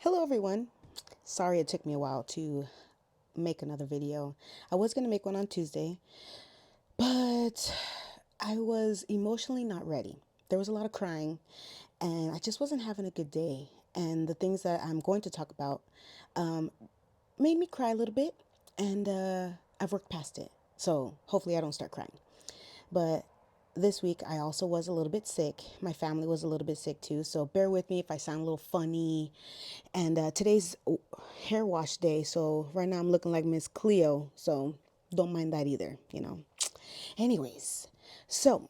Hello everyone. Sorry it took me a while to make another video. I was going to make one on Tuesday, but I was emotionally not ready. There was a lot of crying and I just wasn't having a good day. And the things that I'm going to talk about um, made me cry a little bit, and I've worked past it. So hopefully I don't start crying. But this week I also was a little bit sick. My family was a little bit sick too. So bear with me if I sound a little funny. And today's hair wash day. So right now I'm looking like Miss Cleo. So don't mind that either. Anyways, so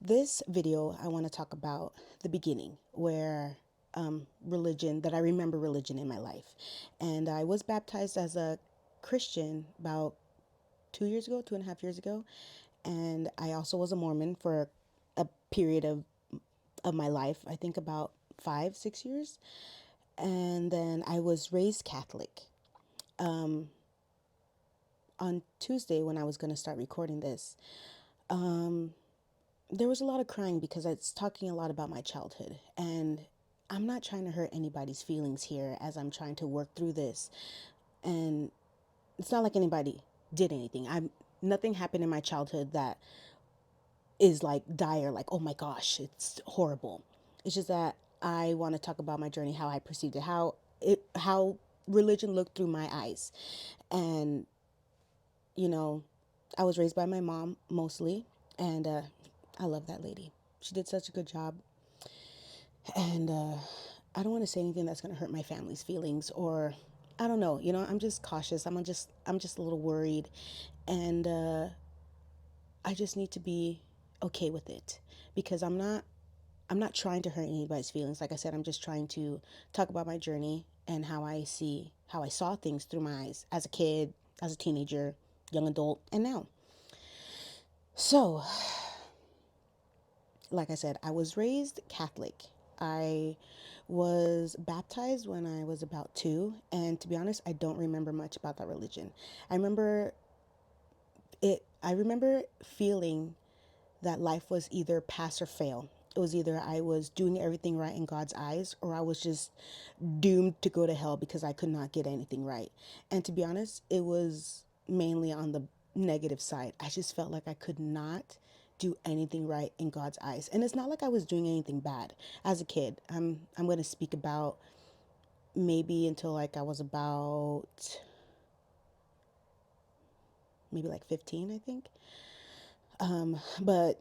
this video I want to talk about the beginning where religion, that I remember religion in my life. And I was baptized as a Christian about 2 years ago, 2.5 years ago. And I also was a Mormon for a period of my life, I think about 5, 6 years. And then I was raised Catholic. On Tuesday, when I was going to start recording this, there was a lot of crying because it's talking a lot about my childhood. And I'm not trying to hurt anybody's feelings here as I'm trying to work through this. And it's not like anybody did anything. Nothing happened in my childhood that is like dire, like, oh my gosh, it's horrible. It's just that I want to talk about my journey, how I perceived how religion looked through my eyes. And you know, I was raised by my mom mostly, and I love that lady. She did such a good job, and I don't want to say anything that's going to hurt my family's feelings, or I don't know. I'm just cautious. I'm just a little worried, and I just need to be okay with it because I'm not trying to hurt anybody's feelings. Like I said, I'm just trying to talk about my journey and how I saw things through my eyes as a kid, as a teenager, young adult, and now. So, like I said, I was raised Catholic. I was baptized when I was about 2, and to be honest, I don't remember much about that religion. I remember feeling that life was either pass or fail. It was either I was doing everything right in God's eyes, or I was just doomed to go to hell because I could not get anything right. And to be honest, it was mainly on the negative side. I just felt like I could not do anything right in God's eyes. And it's not like I was doing anything bad as a kid. I'm going to speak about maybe until like I was about maybe like 15, I think. But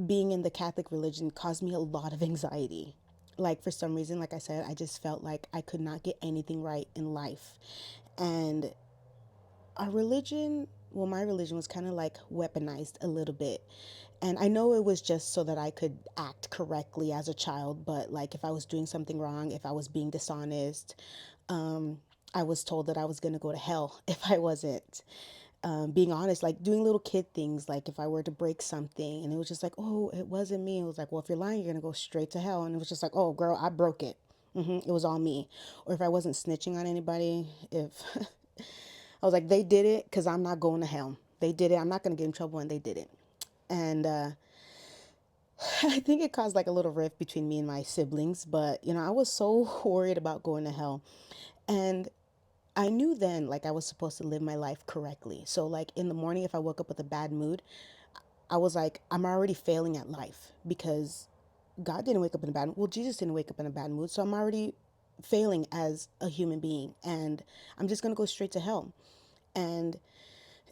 being in the Catholic religion caused me a lot of anxiety. Like, for some reason, like I said, I just felt like I could not get anything right in life. And our religion, well, my religion was kind of like weaponized a little bit. And I know it was just so that I could act correctly as a child, but like if I was doing something wrong, if I was being dishonest, I was told that I was going to go to hell if I wasn't being honest, like doing little kid things, like if I were to break something and it was just like, oh, it wasn't me. It was like, well, if you're lying, you're going to go straight to hell. And it was just like, oh, girl, I broke it. It was all me. Or if I wasn't snitching on anybody, if I was like, they did it because I'm not going to hell. They did it. I'm not going to get in trouble, and they did it. And I think it caused like a little rift between me and my siblings. But, I was so worried about going to hell. And I knew then like I was supposed to live my life correctly. So like in the morning, if I woke up with a bad mood, I was like, I'm already failing at life because God didn't wake up in a bad mood. Well, Jesus didn't wake up in a bad mood. So I'm already failing as a human being, and I'm just going to go straight to hell. And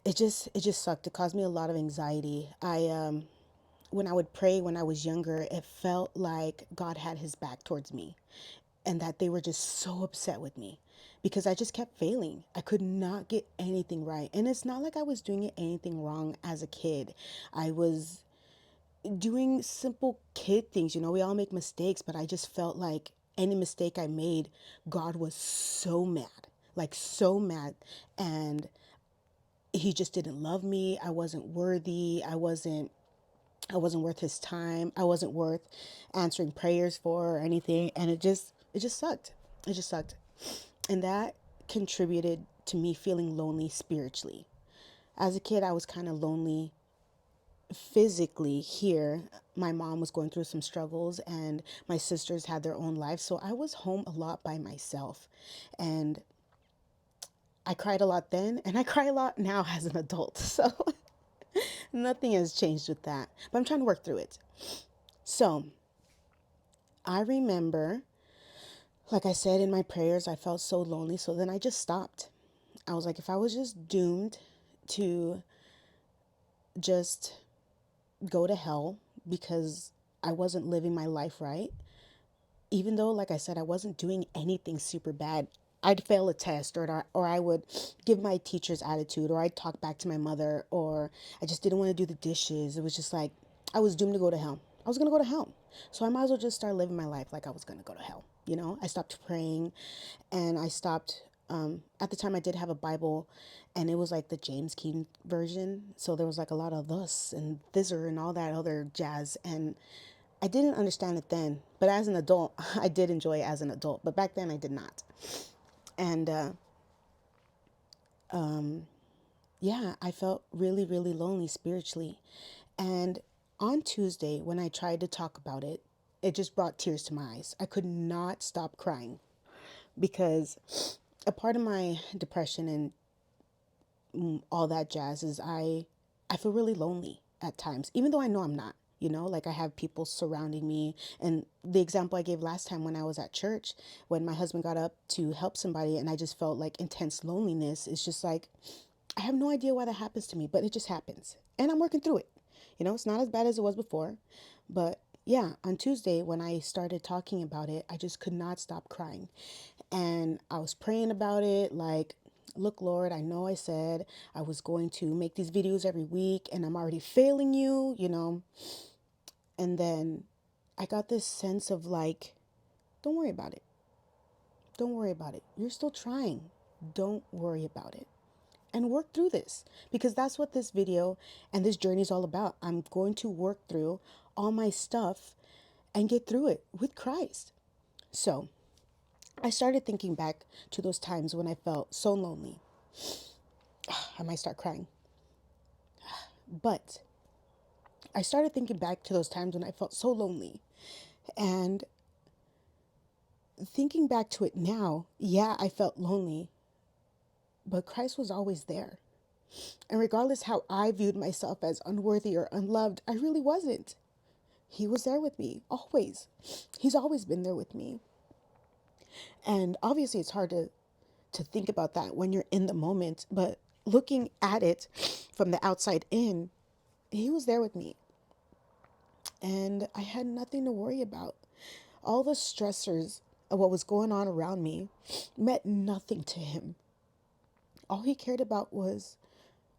it just sucked. It caused me a lot of anxiety. When I would pray when I was younger, it felt like God had his back towards me and that they were just so upset with me because I just kept failing. I could not get anything right. And it's not like I was doing anything wrong as a kid. I was doing simple kid things. We all make mistakes, but I just felt like any mistake I made, God was so mad, like so mad. And he just didn't love me. I wasn't worthy. I wasn't worth his time. I wasn't worth answering prayers for or anything. And it just sucked. It just sucked. And that contributed to me feeling lonely spiritually. As a kid, I was kind of lonely physically here, my mom was going through some struggles and my sisters had their own lives. So I was home a lot by myself. And I cried a lot then, and I cry a lot now as an adult. So nothing has changed with that. But I'm trying to work through it. So I remember, like I said in my prayers, I felt so lonely. So then I just stopped. I was like, if I was just doomed to just go to hell because I wasn't living my life right, even though, like I said, I wasn't doing anything super bad, I'd fail a test, or I would give my teacher's attitude, or I'd talk back to my mother, or I just didn't want to do the dishes. It was just like I was doomed to go to hell. I was going to go to hell. So I might as well just start living my life like I was going to go to hell. You know, I stopped praying and I stopped. At the time, I did have a Bible and it was like the James King version. So there was like a lot of thus and thither and all that other jazz. And I didn't understand it then, but as an adult, I did enjoy it as an adult. But back then, I did not. And yeah, I felt really, really lonely spiritually. And on Tuesday, when I tried to talk about it, it just brought tears to my eyes. I could not stop crying because a part of my depression and all that jazz is I feel really lonely at times, even though I know I'm not. You know, like I have people surrounding me. And the example I gave last time when I was at church, when my husband got up to help somebody and I just felt like intense loneliness, it's just like, I have no idea why that happens to me, but it just happens. And I'm working through it. You know, it's not as bad as it was before. But yeah, on Tuesday, when I started talking about it, I just could not stop crying. And I was praying about it like, look, Lord, I know I said I was going to make these videos every week and I'm already failing you, you know. And then I got this sense of like, don't worry about it. Don't worry about it. You're still trying. Don't worry about it. And work through this because that's what this video and this journey is all about. I'm going to work through all my stuff and get through it with Christ. So I started thinking back to those times when I felt so lonely. I might start crying. But I started thinking back to those times when I felt so lonely. And thinking back to it now, yeah, I felt lonely, but Christ was always there. And regardless how I viewed myself as unworthy or unloved, I really wasn't. He was there with me, always. He's always been there with me. And obviously, it's hard to think about that when you're in the moment, but looking at it from the outside in, he was there with me. And I had nothing to worry about. All the stressors of what was going on around me meant nothing to him. All he cared about was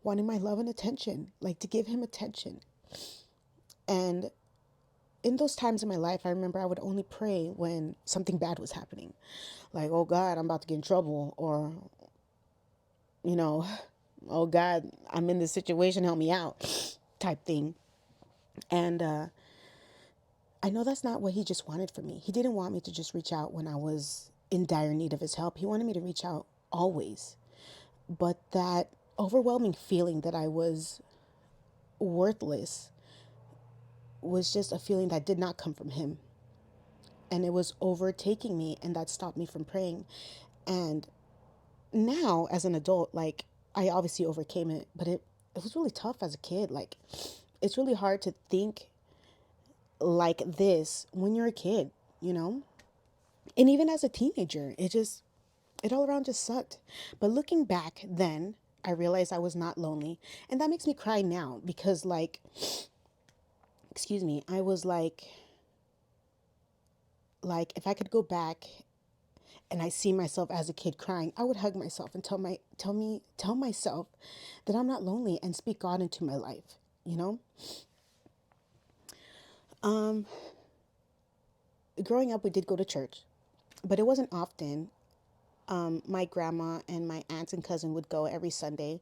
wanting my love and attention, like to give him attention. And in those times in my life, I remember I would only pray when something bad was happening. Like, oh God, I'm about to get in trouble. Or, you know, oh God, I'm in this situation, help me out, type thing. And I know that's not what he just wanted from me. He didn't want me to just reach out when I was in dire need of his help. He wanted me to reach out always. But that overwhelming feeling that I was worthless was just a feeling that did not come from him. And it was overtaking me, and that stopped me from praying. And now, as an adult, like, I obviously overcame it, but it was really tough as a kid. Like, it's really hard to think like this when you're a kid, you know? And even as a teenager, it all around just sucked. But looking back then, I realized I was not lonely. And that makes me cry now because, like, excuse me, I was like if I could go back and I see myself as a kid crying, I would hug myself and tell myself that I'm not lonely and speak God into my life, you know? Um, Growing up, we did go to church, but it wasn't often. My grandma and my aunts and cousin would go every Sunday,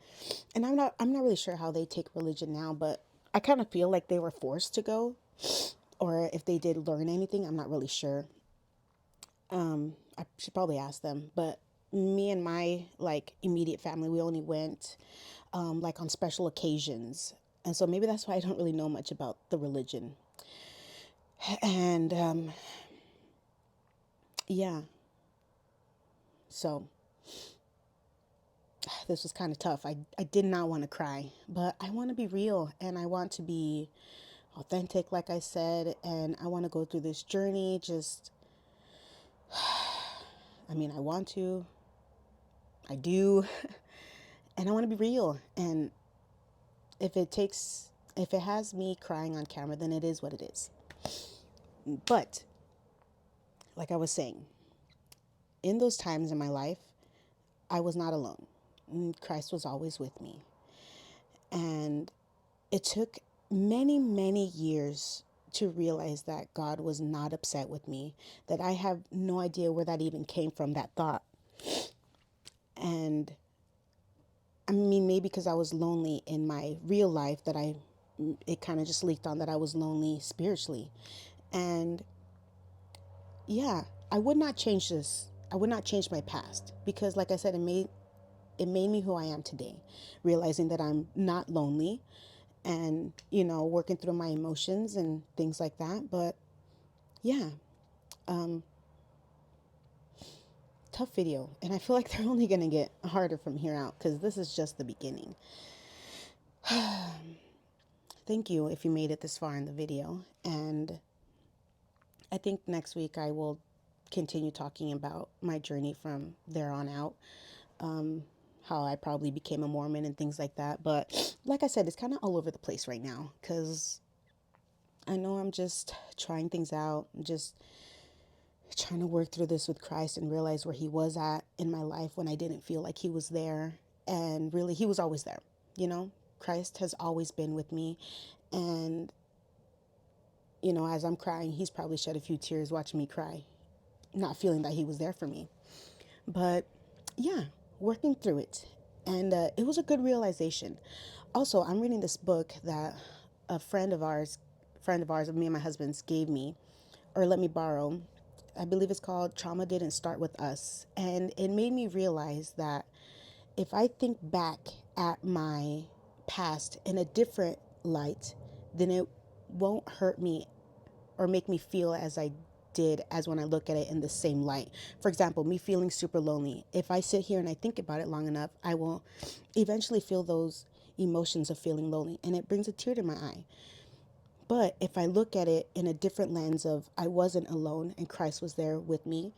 and I'm not really sure how they take religion now, but I kind of feel like they were forced to go, or if they did learn anything, I'm not really sure. I should probably ask them, but me and my like immediate family, we only went like on special occasions. And so maybe that's why I don't really know much about the religion. And yeah, so this was kind of tough. I did not want to cry, but I want to be real and I want to be authentic, like I said, and I want to go through this journey. I mean, I want to, I do, and I want to be real. And if it takes, if it has me crying on camera, then it is what it is. But like I was saying, in those times in my life, I was not alone. Christ was always with me. And it took many, many years to realize that God was not upset with me, that I have no idea where that even came from, that thought. And I mean, maybe because I was lonely in my real life, it kind of just leaked on that I was lonely spiritually. And yeah, I would not change this. I would not change my past because, like I said, it made me who I am today, realizing that I'm not lonely and, working through my emotions and things like that. But yeah, tough video. And I feel like they're only going to get harder from here out because this is just the beginning. Thank you if you made it this far in the video. And I think next week I will continue talking about my journey from there on out. How I probably became a Mormon and things like that. But like I said, it's kind of all over the place right now because I know I'm just trying things out. I'm just trying to work through this with Christ and realize where He was at in my life when I didn't feel like He was there. And really, He was always there. Christ has always been with me. And, as I'm crying, He's probably shed a few tears watching me cry, not feeling that He was there for me. But yeah, working through it. And it was a good realization. Also, I'm reading this book that a friend of ours, of me and my husband's, gave me or let me borrow. I believe it's called Trauma Didn't Start With Us. And it made me realize that if I think back at my past in a different light, then it won't hurt me or make me feel as I did as when I look at it in the same light. For example, me feeling super lonely. If I sit here and I think about it long enough, I will eventually feel those emotions of feeling lonely and it brings a tear to my eye. But if I look at it in a different lens of I wasn't alone and Christ was there with me,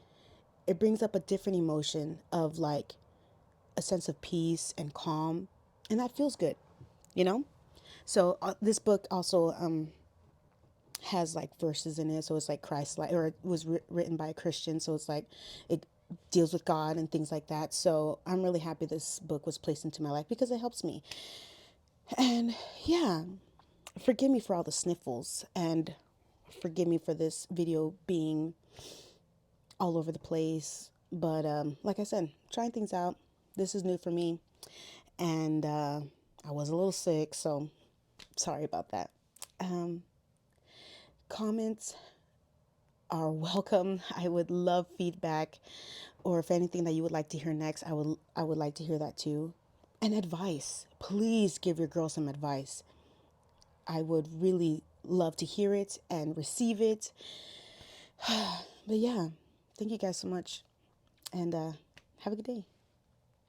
it brings up a different emotion of like a sense of peace and calm. And that feels good, you know? So this book also has like verses in it. So it's like Christ, like, or it was written by a Christian. So it's like it deals with God and things like that. So I'm really happy this book was placed into my life because it helps me. And yeah, forgive me for all the sniffles and forgive me for this video being all over the place. But like I said, trying things out. This is new for me. And I was a little sick, so sorry about that. Um, Comments are welcome. I would love feedback or if anything that you would like to hear next, I would like to hear that too. And advice. Please give your girl some advice. I would really love to hear it and receive it. But yeah, thank you guys so much and have a good day.